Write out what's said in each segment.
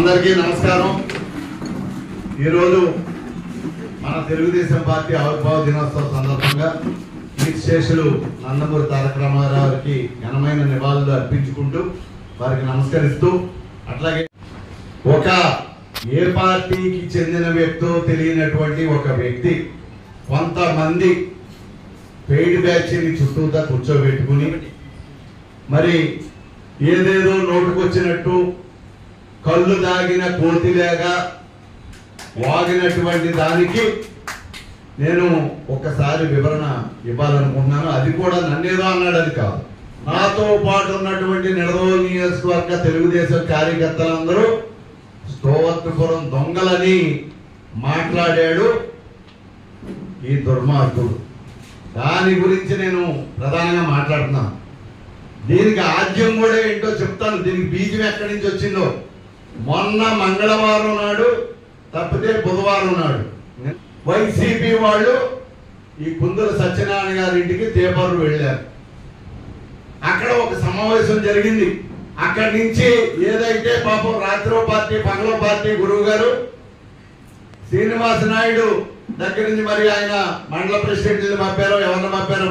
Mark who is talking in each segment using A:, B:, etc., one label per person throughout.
A: అందరికీ నమస్కారం। ఈరోజు మన తెలుగుదేశం పార్టీ ఆవిర్భావ దినోత్సవ సందర్భంగా కీర్తిశేషులు నందమూరి తారక రామారావు గారికి ఘనమైన నివాళులు అర్పించుకుంటూ వారికి నమస్కరిస్తూ, అట్లాగే ఒక ఏ పార్టీకి చెందిన వ్యక్తో తెలియనటువంటి ఒక వ్యక్తి కొంతమంది పెయిడ్ బ్యాచ్ని చుట్టూతా కూర్చోబెట్టుకుని మరి ఏదేదో నోటుకొచ్చినట్టు కళ్ళు దాగిన కోతిలేగా వాగినటువంటి దానికి నేను ఒక్కసారి వివరణ ఇవ్వాలనుకుంటున్నాను। అది కూడా నన్నేదో అన్నాడు, అది కాదు, నాతో పాటు ఉన్నటువంటి నిడదవోలు నియోజకవర్గ తెలుగుదేశం కార్యకర్తలందరూ స్తోవర్పురం దొంగలని మాట్లాడాడు ఈ దుర్మార్గుడు। దాని గురించి నేను ప్రధానంగా మాట్లాడుతున్నాను। దీనికి ఆద్యం కూడా ఏంటో చెప్తాను, దీనికి బీజం ఎక్కడి నుంచి వచ్చిందో। మొన్న మంగళవారం నాడు తప్పితే బుధవారం నాడు వైసీపీ వాళ్ళు ఈ కుందూరు సత్యనారాయణ గారి ఇంటికి తేపర్రు వెళ్ళారు। అక్కడ ఒక సమావేశం జరిగింది। అక్కడి నుంచి ఏదైతే పాపం రాత్రో పార్టీ పగలో పార్టీ గురువు గారు శ్రీనివాస నాయుడు దగ్గర నుంచి మరి ఆయన మండల ప్రెసిడెంట్ని పంపారో ఎవరిని పంపారో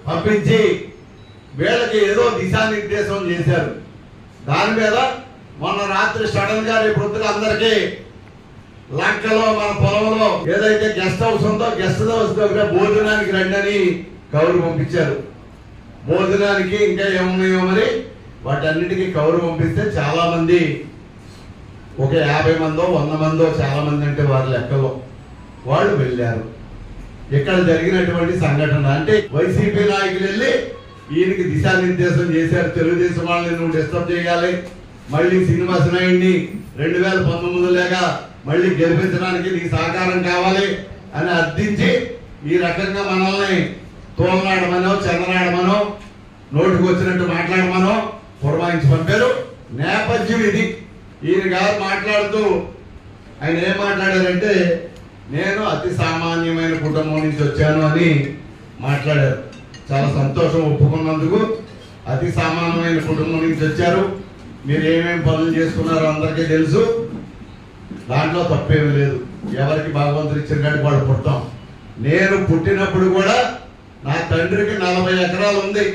A: పంపించి వీళ్ళకి ఏదో దిశానిర్దేశం చేశారు। దాని మీద మొన్న రాత్రి సడన్ గా రేపు పొద్దున అందరికీ లంకలో మన పొలంలో ఏదైతే గెస్ట్ హౌస్ ఉందో గెస్ట్ హౌస్ దగ్గర భోజనానికి రండి అని కౌరు పంపించారు। భోజనానికి ఇంకా ఏమున్నాయో మరి వాటన్నిటికీ కౌరు పంపిస్తే చాలా మంది ఒక 50 మందో 100 మందో చాలా మంది అంటే వారి లెక్కలో వాళ్ళు వెళ్ళారు। ఇక్కడ జరిగినటువంటి సంఘటన అంటే వైసీపీ నాయకులు వెళ్ళి ఈయనకి దిశానిర్దేశం చేశారు। తెలుగుదేశం వాళ్ళని నువ్వు డిస్టర్బ్ చేయాలి, మళ్ళీ శ్రీనివాస నాయుడిని 2019 లేగా మళ్ళీ గెలిపించడానికి నీకు సహకారం కావాలి అని అర్థించి ఈ రకంగా మనల్ని తోలనాడమనో చందనాడమనో నోటికి వచ్చినట్టు మాట్లాడమనో పురమాయించి పంపారు। నేపథ్యం ఇది। ఈయన గారు మాట్లాడుతూ ఆయన ఏం మాట్లాడారంటే నేను అతి సామాన్యమైన కుటుంబం నుంచి వచ్చాను అని మాట్లాడారు। చాలా సంతోషం ఒప్పుకున్నందుకు। అతి సామాన్యమైన కుటుంబం నుంచి వచ్చారు, మీరు ఏమేమి పనులు చేసుకున్నారో అందరికీ తెలుసు, దాంట్లో తప్పేమీ లేదు। ఎవరికి భగవంతుడు ఇచ్చిన కాడికి వాళ్ళు పుట్టాం। నేను పుట్టినప్పుడు కూడా నా తండ్రికి 40 ఎకరాలు ఉంది,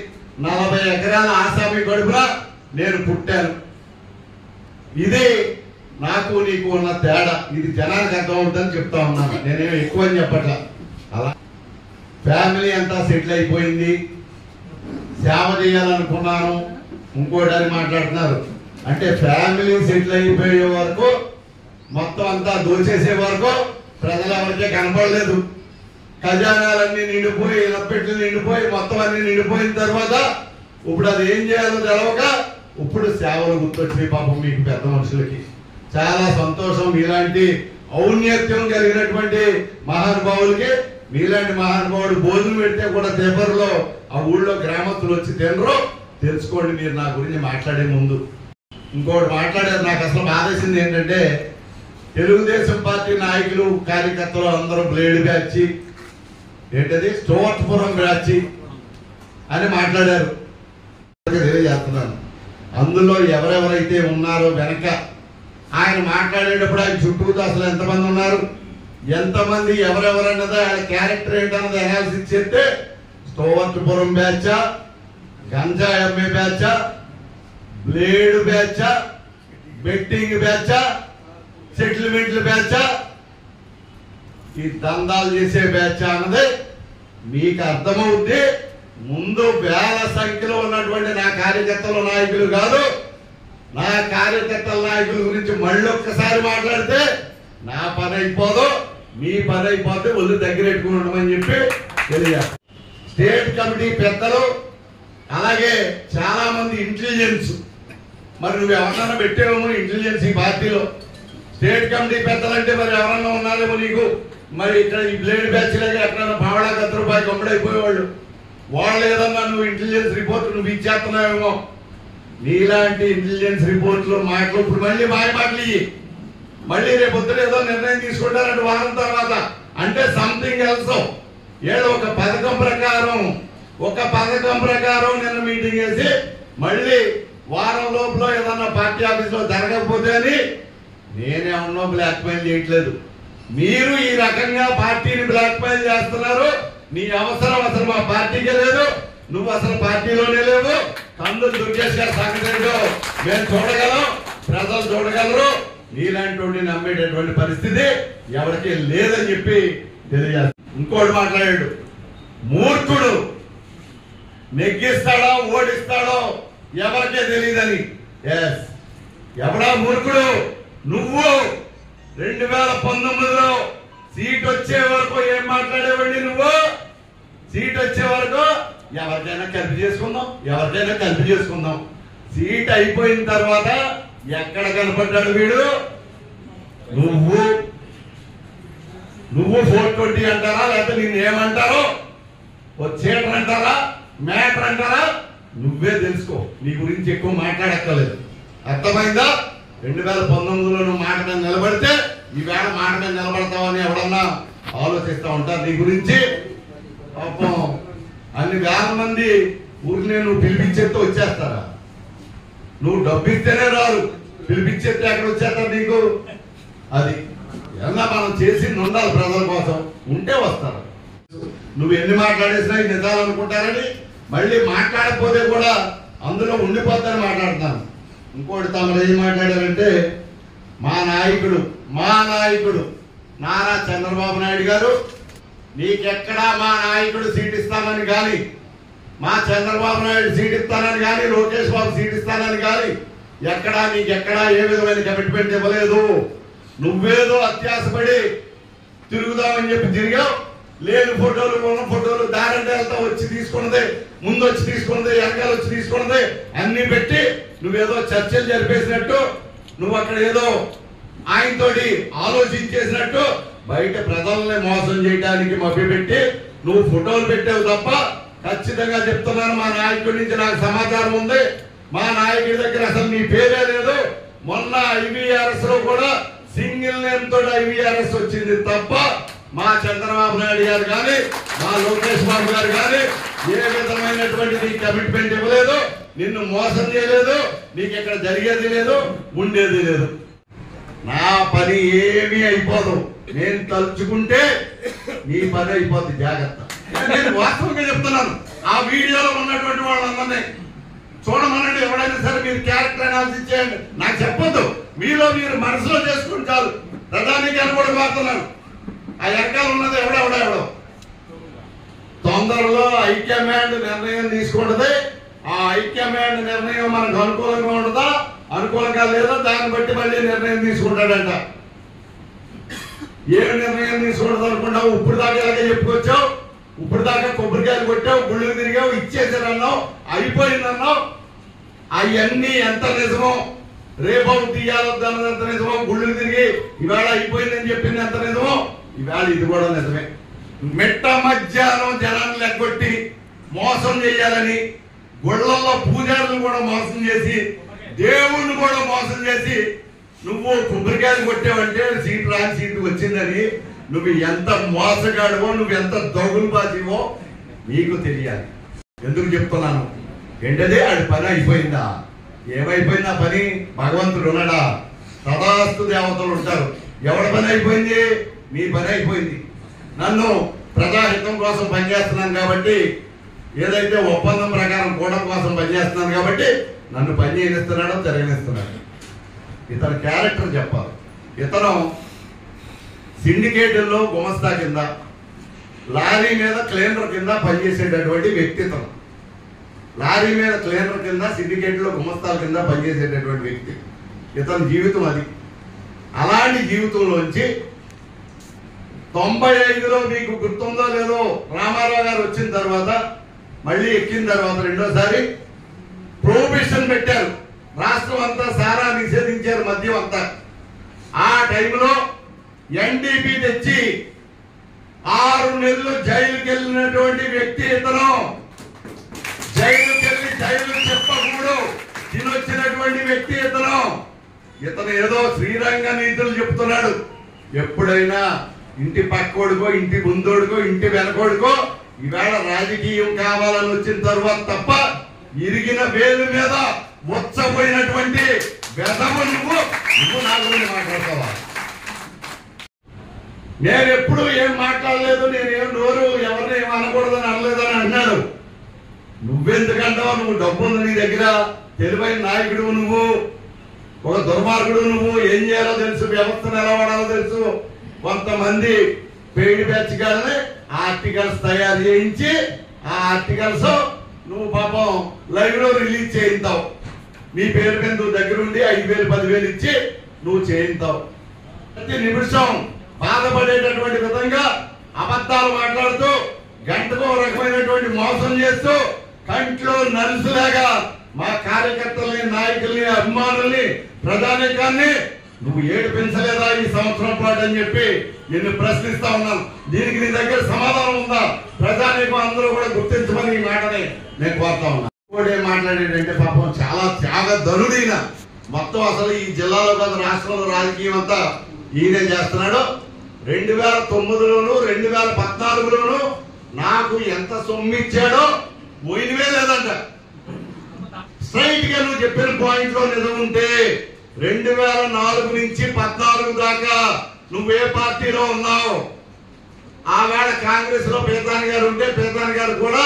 A: 40 ఎకరాల ఆసామి కడుపున నేను పుట్టాను। ఇది నాకు నీకు ఉన్న తేడా, ఇది జనానికి అర్థం అవుతుందని చెప్తా ఉన్నాను, నేనేమి ఎక్కువ అని చెప్పట్లా। అలా ఫ్యామిలీ అంతా సెటిల్ అయిపోయింది, సేవ చేయాలనుకున్నాను ఇంకోటి అని మాట్లాడుతున్నారు। అంటే ఫ్యామిలీ సెటిల్ అయిపోయే వరకు మొత్తం అంతా దోచేసే వరకు ప్రజలు ఎవరికే కనపడలేదు। ఖజానాలన్నీ నిండిపోయి లప్పెట్లు నిండిపోయి మొత్తం అన్ని నిండిపోయిన తర్వాత ఇప్పుడు అది ఏం చేయాలో తెలవక ఇప్పుడు సేవలు గుర్తొచ్చినాయి పాపం మీకు పెద్ద మనుషులకి। చాలా సంతోషం, మీలాంటి ఔన్నత్యం కలిగినటువంటి మహానుభావులకి మీలాంటి మహానుభావుడు భోజనం పెడితే కూడా పేపర్లో ఆ ఊళ్ళో గ్రామస్తులు వచ్చి తినరు, తెలుసుకోండి మీరు నా గురించి మాట్లాడే ముందు। ఇంకోటి మాట్లాడారు, నాకు అసలు బాధేసింది ఏంటంటే తెలుగుదేశం పార్టీ నాయకులు కార్యకర్తలు అందరూ బ్లేడ్ బ్యాచ్ ఏంటది స్తోవర్పురం బ్యాచ్ అని మాట్లాడారు। తెలియజేస్తున్నాను, అందులో ఎవరెవరైతే ఉన్నారో వెనక ఆయన మాట్లాడేటప్పుడు ఆయన చుట్టూ అసలు ఎంతమంది ఉన్నారు, ఎంతమంది ఎవరెవరన్నది ఆయన క్యారెక్టర్ ఏంటన్నది అనాలిసిస్ చేస్తే స్తోవర్పురం బ్యాచా, గంజా అమ్మే బ్యాచా, బ్లేడ్ బ్యాచా, బెట్టింగ్ బ్యాచా, సెటిల్మెంట్ల బ్యాచా, ఈ దందాలు చేసే బ్యాచా అన్నది మీకు అర్థమవుద్ది। ముందు వేల సంఖ్యలో ఉన్నటువంటి నా కార్యకర్తల నాయకులు కాదు, నా కార్యకర్తల నాయకుల గురించి మళ్ళీ ఒక్కసారి మాట్లాడితే నా పని అయిపోదు, మీ పని అయిపోతే ఒళ్ళు దగ్గర పెట్టుకుని ఉండమని చెప్పి తెలియజేస్తాను। స్టేట్ కమిటీ పెద్దలు అలాగే చాలా మంది ఇంటెలిజెన్స్, మరి నువ్వు ఎవరన్నా పెట్టేవేమో ఇంటెలిజెన్స్ ఈ పార్టీలో, స్టేట్ కమిటీ పెద్దలంటే మరి ఎవరన్నా ఉన్నారేమో నీకు, మరి ఇక్కడ ఈ బ్లేడ్ బ్యాచ్ లాగా ఎక్కడన్నా పావడా 10 రూపాయలు గమ్ముడైపోయేవాళ్ళు, వాళ్ళు ఏదన్నా నువ్వు ఇంటెలిజెన్స్ రిపోర్ట్ నువ్వు ఇచ్చేస్తున్నావేమో, నీలాంటి ఇంటెలిజెన్స్ రిపోర్ట్లు మాటలు ఇప్పుడు మళ్ళీ మాయ మాటలు ఇవి, మళ్ళీ రేపు పొద్దున ఏదో నిర్ణయం తీసుకుంటారంటే వారం తర్వాత అంటే సంథింగ్ ఎల్స్ ఏదో ఒక పథకం ప్రకారం నిన్న మీటింగ్ వేసి మళ్ళీ వారం లోపల ఏదన్నా పార్టీ ఆఫీస్ లో జరగకపోతే అని నేనేమన్నా బ్లాక్ మెయిల్ చేయట్లేదు. మీరు ఈ రకంగా పార్టీని బ్లాక్ మెయిల్ చేస్తున్నారు. నీ అవసరం అసలు మా పార్టీకే లేదు. నువ్వు అసలు పార్టీలోనే లేవు. కందులు దుర్గేష్ గారి సంగతి ఏంటో మేము చూడగలం, ప్రజలు చూడగలరు. నీలాంటి నమ్మేటటువంటి పరిస్థితి ఎవరికి లేదని చెప్పి తెలియజేస్తాను. ఇంకోటి మాట్లాడాడు, మూర్ఖుడు నెగ్గిస్తాడో ఓడిస్తాడో ఎవరికే తెలియదని. ఎస్, ఎవడా మూర్ఖుడు? నువ్వు 2019లో సీట్ వచ్చే వరకు ఏం మాట్లాడేవాడి? నువ్వు సీట్ వచ్చే వరకు ఎవరికైనా కలిపి చేసుకుందాం. సీట్ అయిపోయిన తర్వాత ఎక్కడ కనపడ్డాడు వీడు? నువ్వు 420 అంటారా, లేకపోతే నిన్ను ఏమంటారో, చీటర్ అంటారా, మ్యాటర్ అంటారా, నువ్వే తెలుసుకో. నీ గురించి ఎక్కువ మాట్లాడక్కర్లేదు. అర్థమైందా? 2019లో నువ్వు మాట మీద నిలబడితే ఈవేళ మాట మీద నిలబడతావని ఎవడన్నా ఆలోచిస్తా ఉంటారు నీ గురించి. పాపం అన్ని వేల మంది ఊరిని నువ్వు పిలిపించేస్తే వచ్చేస్తారా? నువ్వు డబ్బు ఇస్తేనే రారు, పిలిపించేస్తే ఎక్కడ వచ్చేస్తారు నీకు? అది ఎలా మనం చేసి ఉండాలి ప్రజల కోసం, ఉంటే వస్తారు. నువ్వు ఎన్ని మాట్లాడేసినా నిజాలు అనుకుంటారని మళ్ళీ మాట్లాడకపోతే కూడా అందులో ఉండిపోతారని మాట్లాడుతున్నాను. ఇంకోటి తమరు ఏం మాట్లాడారంటే మా నాయకుడు నారా చంద్రబాబు నాయుడు గారు నీకెక్కడా మా నాయకుడు సీట్ ఇస్తానని కానీ, మా చంద్రబాబు నాయుడు సీట్ ఇస్తానని కానీ, లోకేష్ బాబు సీట్ ఇస్తానని కానీ నీకెక్కడా ఏ విధమైన కమిట్మెంట్ ఇవ్వలేదు. నువ్వేదో అత్యాసపడి తిరుగుదామని చెప్పి తిరిగావు. లేని ఫోటోలు ఉన్న ఫోటోలు దారంటేలతో వచ్చి తీసుకున్నదే, ముందు వచ్చి తీసుకున్నదే, వెనకాల వచ్చి తీసుకున్నదే అన్ని పెట్టి నువ్వేదో చర్చలు జరిపేసినట్టు, నువ్వు అక్కడ ఏదో ఆయనతోటి ఆలోచించేసినట్టు బయట ప్రజల్ని మోసం చేయడానికి మభ్యపెట్టి నువ్వు ఫోటోలు పెట్టావు తప్ప, ఖచ్చితంగా చెప్తున్నాను, మా నాయకుడి నుంచి నాకు సమాచారం ఉంది. మా నాయకుడి దగ్గర అసలు నీ పేరే లేదు. మొన్న IVRS లో కూడా సింగిల్ నేమ్ తోటి IVRS వచ్చింది తప్ప మా చంద్రబాబు నాయుడు గారు కానీ, మా లోకేష్ బాబు గారు కానీ ఏ విధమైనటువంటి నీ కమిట్మెంట్ ఇవ్వలేదు. నిన్ను మోసం చేయలేదు. నీకు ఇక్కడ జరిగేది లేదు, ఉండేది లేదు. నా పని ఏమీ అయిపోదు. నేను తలుచుకుంటే నీ పని అయిపోద్ది. జాగ్రత్త. నేను వాస్తవంగా చెప్తున్నాను. ఆ వీడియోలో ఉన్నటువంటి వాళ్ళందరినీ చూడమనండి. ఎవడైనా సరే మీరు క్యారెక్టర్ అనాలిసిస్ చేయండి. నాకు చెప్పొద్దు. మీలో మీరు మనసులో చేసుకుని చాలు. ప్రధానికి అని కూడా మాట్లాడుతున్నాను. ఆ వెనకాల ఉన్నది ఎవడో తొందరలో హైకమాండ్ నిర్ణయం తీసుకుంటది. ఆ హైకమాండ్ నిర్ణయం మనకు అనుకూలంగా ఉండదా, అనుకూలంగా లేదా, దాన్ని బట్టి మళ్ళీ నిర్ణయం తీసుకుంటాడంట. ఏ నిర్ణయం తీసుకుంటుంది అనుకుంటావు? ఇప్పుడు దాకా ఇలాగే చెప్పుకొచ్చావు. ఇప్పుడు దాకా కొబ్బరికాయలు కొట్టావు, గుళ్ళు తిరిగావు, ఇచ్చేసారన్నావు, అయిపోయిందన్నావు. అవన్నీ ఎంత నిజమో, రేపు తీయాలొద్దన్నది ఎంత నిజమో, గుళ్ళు తిరిగి ఇవాళ అయిపోయిందని చెప్పింది ఎంత నిజమో, ఇవాళ ఇది కూడా నిజమే. మిట్ట మధ్యాహ్నం జనాన్ని లెగ్గొట్టి మోసం చేయాలని, గుళ్ళల్లో పూజారులు కూడా మోసం చేసి, దేవుణ్ణి కూడా మోసం చేసి నువ్వు కొబ్బరికాయలు కొట్టావంటే సీటు రాని సీటు వచ్చిందని, నువ్వు ఎంత మోసగాడువో, నువ్వు ఎంత దొంగలు బాసివో నీకు తెలియాలి. ఎందుకు చెప్తున్నాను ఏంటది? ఆడి పని అయిపోయిందా? ఏమైపోయిందా పని? భగవంతుడు ఉన్నాడా? తదాస్తు దేవతలు ఉంటారు. ఎవరి పని అయిపోయింది? నీ పని అయిపోయింది. నన్ను ప్రజాహితం కోసం పనిచేస్తున్నాను కాబట్టి, ఏదైతే ఒప్పందం ప్రకారం కూడం కోసం పనిచేస్తున్నాను కాబట్టి నన్ను పని చేయనిస్తున్నాడో జరగనిస్తున్నాడు. ఇతను క్యారెక్టర్ చెప్పాలి. ఇతను సిండికేటుల్లో గుమస్తా కింద, లారీ మీద క్లీనర్ కింద పనిచేసేటటువంటి వ్యక్తి. ఇతను లారీ మీద క్లీనర్ కింద, సిండికేట్లో గుమస్తాల కింద పనిచేసేటటువంటి వ్యక్తి. ఇతని జీవితం అది. అలాంటి జీవితంలోంచి 95లో మీకు గుర్తుందో లేదో, రామారావు గారు వచ్చిన తర్వాత మళ్ళీ ఎక్కిన తర్వాత రెండోసారి ప్రొహిబిషన్ పెట్టారు. రాష్ట్రం అంతా సారా నిషేధించారు, మద్యం అంతా. ఆ టైంలో NDP తెచ్చి 6 నెలలు జైలుకి వెళ్ళినటువంటి వ్యక్తి ఇతను. జైలు చెప్పకూడదు తినొచ్చినటువంటి వ్యక్తి ఇతను. ఇతను ఏదో శ్రీరంగ నీతులు చెప్తున్నాడు. ఎప్పుడైనా ఇంటి పక్కోడుకో, ఇంటి ముందోడుకో, ఇంటి వెనకోడుకో ఈవేళ రాజకీయం కావాలని వచ్చిన తర్వాత తప్ప ఇరిగిన వేలు మీద వచ్చపోయినటువంటి వెదవు నువ్వు నా గురించి మాట్లాడతావా? నేను ఎప్పుడు ఏం మాట్లాడలేదు, నేనేం నోరు ఎవరిని ఏం అనకూడదని అనలేదని అన్నాడు. నువ్వెందుకంటావు? నువ్వు డబ్బు ఉంది నీ దగ్గర, తెలివైన నాయకుడు నువ్వు, ఒక దుర్మార్గుడు నువ్వు. ఏం చేయాలో తెలుసు, వ్యవస్థను ఎలా వాడాలో తెలుసు. కొంతమంది పెయిడ్ బ్యాచ్ గారిని ఆర్టికల్స్ తయారు చేయించి ఆ ఆర్టికల్స్ నువ్వు పాపం లైవ్ లో రిలీజ్ చేయించావు. నీ పేరు మీద నువ్వు దగ్గరుండి 5,000 10,000 ఇచ్చి నువ్వు చేయించావు. ప్రతి నిమిషం బాధపడేటటువంటి విధంగా అబద్ధాలు మాట్లాడుతూ గంటకు రకమైనటువంటి మోసం చేస్తూ కంట్లో నలుసులాగా మా కార్యకర్తల్ని, నాయకుల్ని, అభిమానుల్ని, ప్రజానీకాన్ని నువ్వు ఏడిపించలేదా ఈ సంవత్సరం పాటు అని చెప్పి నిన్ను ప్రశ్నిస్తా ఉన్నాను. దీనికి నీ దగ్గర సమాధానం ఉందా? ప్రజానీకం అందరూ కూడా గుర్తించమని ఈ మాటని నేను కోరుతా ఉన్నాను. ఏం మాట్లాడేటంటే పాపం చాలా త్యాగధనుడైన, మొత్తం అసలు ఈ జిల్లాలో కాదు రాష్ట్రంలో రాజకీయం అంతా ఈయనే చేస్తున్నాడు. 2009లోను 2014లోను నాకు ఎంత సొమ్ము ఇచ్చాడో పోయినవే లేదంట. స్ట్రైట్ గా నువ్వు చెప్పిన పాయింట్ లో నిజం ఉంటే 2004 నుంచి 14 దాకా నువ్వే పార్టీలో ఉన్నావు. ఆవేళ కాంగ్రెస్ లో పేదాని గారు ఉంటే పేదాని గారు కూడా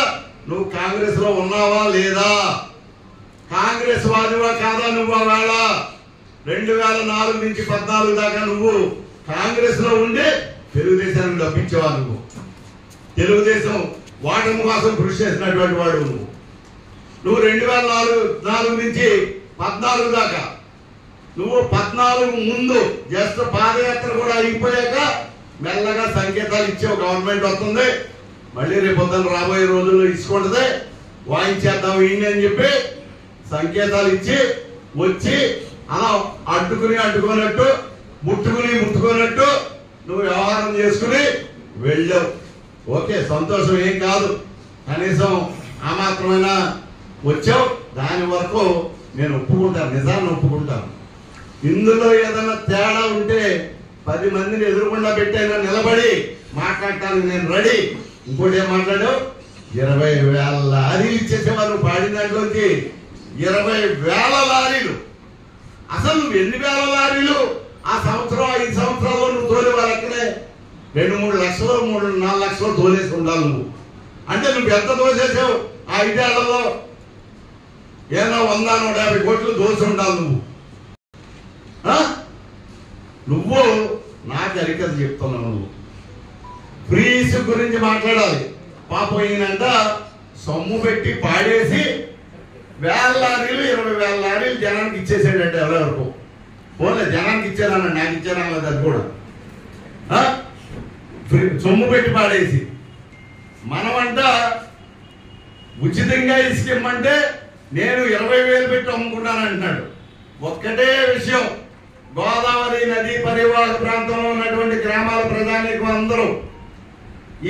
A: నువ్వు కాంగ్రెస్ లో ఉన్నావా లేదా, కాంగ్రెస్ వాదివా కాదా నువ్వు? ఆవేళ 2004 నుంచి 14 దాకా నువ్వు కాంగ్రెస్ లో ఉండి తెలుగుదేశానికి డబ్బించేవా? నువ్వు తెలుగుదేశం వాటమి కోసం కృషి చేసినటువంటి వాడు నువ్వు 2004 నుంచి 14 దాకా. నువ్వు 14 ముందు జస్ట్ పాదయాత్ర కూడా అయిపోయాక మెల్లగా సంకేతాలు ఇచ్చావు, గవర్నమెంట్ వస్తుంది, మళ్ళీ రేపొద్దున రాబోయే రోజుల్లో ఇసుకుంటది, వాయించేద్దాం ఈయన అని చెప్పి సంకేతాలు ఇచ్చి వచ్చి అలా అడ్డుకున్నట్టు ముట్టుకున్నట్టు నువ్వు వ్యవహారం చేసుకుని వెళ్ళావు. ఓకే, సంతోషం, ఏం కాదు. కనీసం ఆ మాత్రమైనా వచ్చావు. దాని వరకు నేను ఒప్పుకుంటాను, నిజాన్ని ఒప్పుకుంటాను. ఇందులో ఏదైనా తేడా ఉంటే 10 మందిని ఎదురుకుండా పెట్టైనా నిలబడి మాట్లాడటానికి నేను రెడీ. ఇంకోటి ఏం మాట్లాడావు? 20,000 లారీలు ఇచ్చేసేవాళ్ళు పాడిన దాంట్లోకి 20,000 లారీలు. అసలు నువ్వు ఎన్ని వేల లారీలు ఆ సంవత్సరం 5 సంవత్సరాల్లో నువ్వు తోలేవారు? అక్కడే 2-3 లక్షలు 3-4 లక్షలు తోలేసి ఉండాలి నువ్వు. అంటే నువ్వు ఎంత దోసేసావు ఆ 5 ఏళ్లలో? ఏదో 100-150 కోట్లు దోసి ఉండాలి నువ్వు. నువ్వు నాకు అరికత చెప్తున్నావు. నువ్వు ఫ్రీస్ గురించి మాట్లాడాలి. పాపం ఈయనంట సొమ్ము పెట్టి పాడేసి 1,000 లారీలు 20,000 లారీలు జనానికి ఇచ్చేసాడంటే ఎవరెవరకు. పోలే జనానికి ఇచ్చానన్న, నాకు ఇచ్చానన్నది అది కూడా సొమ్ము పెట్టి పాడేసి. మనమంట ఉచితంగా ఇసుకిమ్మంటే నేను 20,000 పెట్టి అమ్ముకున్నాను అంటున్నాడు. ఒక్కటే విషయం, గోదావరి నదీ పరివాహక ప్రాంతంలో ఉన్నటువంటి గ్రామాల ప్రజానీకం అందరూ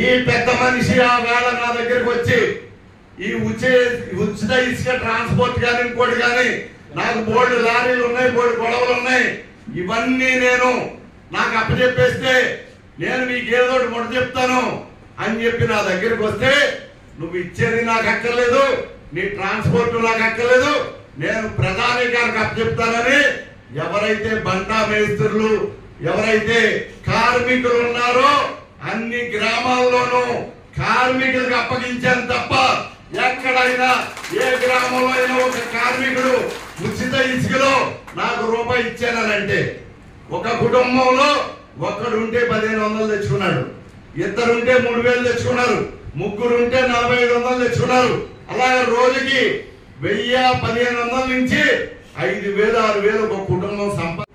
A: ఈ పెద్ద మనిషి ఆ వేళ నా దగ్గరికి వచ్చి ఈ ఉచిత ఇసుక ట్రాన్స్పోర్ట్ కానీ ఇంకోటి కానీ నాకు బోర్డు లారీలు ఉన్నాయి, బోర్డు గొడవలు ఉన్నాయి, ఇవన్నీ నేను నాకు అప్పచెప్పేస్తే నేను మీకు ఏదో ముడ చెప్తాను అని చెప్పి నా దగ్గరికి వస్తే నువ్వు ఇచ్చేది నాకు అక్కర్లేదు, నీ ట్రాన్స్పోర్ట్ నాకు అక్కర్లేదు, నేను ప్రధానికానికి అప్పచెప్తానని ఎవరైతే బంటా మేస్త్రులు, ఎవరైతే కార్మికులు ఉన్నారో అన్ని గ్రామాల్లోనూ కార్మికులకు అప్పగించాను తప్ప ఎక్కడైనా ఏ గ్రామంలో అయినా ఒక కార్మికుడు ఉచిత ఇసుకలో నాకు రూపాయి ఇచ్చానంటే, ఒక కుటుంబంలో ఒక్కడుంటే 1,500 తెచ్చుకున్నాడు, ఇద్దరుంటే 3,000 తెచ్చుకున్నారు, ముగ్గురుంటే 4,500 తెచ్చుకున్నారు. అలాగే రోజుకి 1,000-1,500 నుంచి 5,000-6,000 ఒక కుటుంబం సంపద.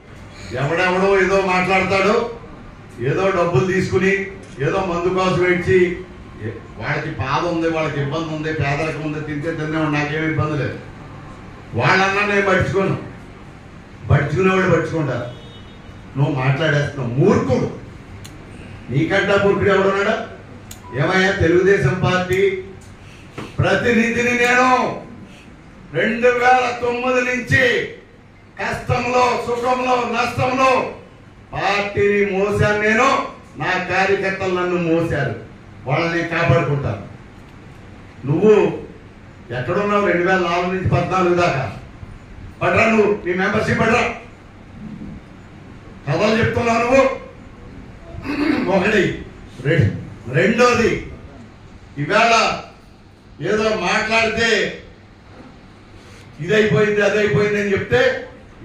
A: ఎవడెవడో ఏదో మాట్లాడతాడు, ఏదో డబ్బులు తీసుకుని ఏదో మందు కోసం ఇచ్చి వాళ్ళకి బాధ ఉంది, వాళ్ళకి ఇబ్బంది ఉంది, పేదరికం ఉంది, తినేవాడు, నాకేమి ఇబ్బంది లేదు. వాళ్ళన్నా నేను పట్టుకునేవాళ్ళు పట్టుకుంటారు. నువ్వు మాట్లాడేస్తున్నావు, మూర్ఖుడు. నీకంటా మూర్ఖుడు ఎవడున్నాడా? ఏమయ్యా, తెలుగుదేశం పార్టీ ప్రతినిధిని నేను 2009 నుంచి కష్టంలో, సుఖంలో, నష్టంలో పార్టీని మోసాను. నేను, నా కార్యకర్తలు నన్ను మోసారు, వాళ్ళని కాపాడుకుంటాను. నువ్వు ఎక్కడున్నావు 2004 నుంచి 14 దాకా? పడరా నువ్వు, నీ మెంబర్షిప్ పడరా. కథలు చెప్తున్నావు నువ్వు. ఒకటి. రెండోది, ఇవాళ ఏదో మాట్లాడితే ఇదైపోయింది అదైపోయింది అని చెప్తే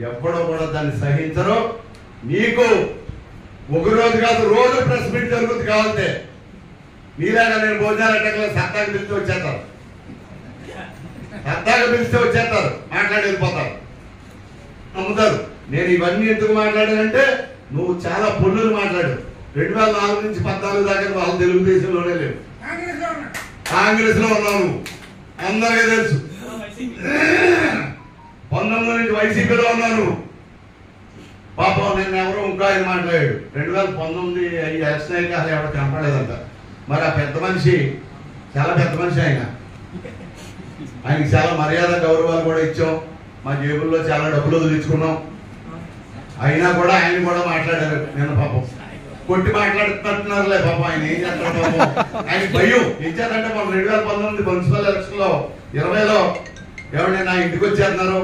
A: ఎప్పుడో కూడా దాన్ని సహించరు. నీకు ఒక రోజు కాదు, రోజు ప్రెస్ మీట్ జరుగుతుంది. కావాలంటే నీలాగా నేను భోజనాలు అట్టకలే సత్తాగా పిలిస్తే వచ్చేస్తారు, సత్తాగా పిలిస్తే వచ్చేస్తారు, మాట్లాడి వెళ్ళిపోతారు, నమ్ముతారు. నేను ఇవన్నీ ఎందుకు మాట్లాడానంటే నువ్వు చాలా పొల్లులు మాట్లాడు. 2004 నుంచి 14 దాకా వాళ్ళు తెలుగుదేశంలోనే లేవు, కాంగ్రెస్ లో ఉన్నావు నువ్వు, అందరికీ తెలుసు. 19 నుంచి వైసీపీలో ఉన్నావు నువ్వు. పాపం నేను ఎవరో ఇంకా ఆయన మాట్లాడాడు 2019 ఎలక్షన్ అయ్యాక అసలు ఎవరు కనపడలేదంట. మరి ఆ పెద్ద మనిషి చాలా పెద్ద మనిషి, ఆయనకి చాలా మర్యాద గౌరవాలు కూడా ఇచ్చాం, మా జేబుల్లో చాలా డబ్బులు వదిలించుకున్నాం. అయినా కూడా ఆయన కూడా మాట్లాడారు. నేను పాపం కొట్టి మాట్లాడుతున్నట్టున్నారులే పాపం. ఆయన ఏం చేస్తాడు పాపం, ఆయన భయం ఏం చేద్దంటే మనం 2019 మున్సిపల్ ఎలక్షన్ లో 20లో ఎవరైనా నా ఇంటికి వచ్చేస్తున్నారు,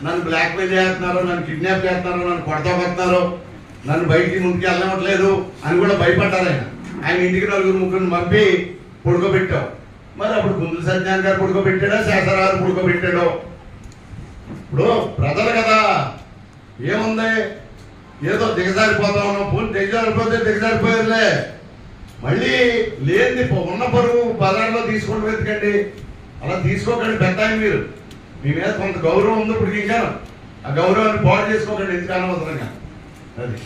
A: నన్ను బ్లాక్ మెయిల్ చేస్తున్నారు, నన్ను కిడ్నాప్ చేస్తున్నారు, నన్ను కొడతారు, నన్ను బయటికి ముందుకు వెళ్ళవట్లేదు అని కూడా భయపడ్డారు. ఆయన ఇంటికి 4-3 పంపి పడుకోబెట్టావు. మరి అప్పుడు గుందుల సత్యనారాయణ గారు పడుకోబెట్టాడో, శాసరావు పడుకోబెట్టాడో. ఇప్పుడు ప్రజలు కదా, ఏముంది ఏదో దిగజారిపోతా ఉన్నాం. పూలు దిగజారిపోతే దిగజారిపోయేదిలే, మళ్ళీ లేని ఉన్న పరువు బజార్లో తీసుకుంటూ వెతకండి. అలా తీసుకోకండి. పెద్ద ఆయన మీరు, మీ మీద కొంత గౌరవం ఉంది ఇప్పుడు ఇంకా, ఆ గౌరవాన్ని పాడు చేసుకోకండి ఎందుకు అనవసరంగా. అది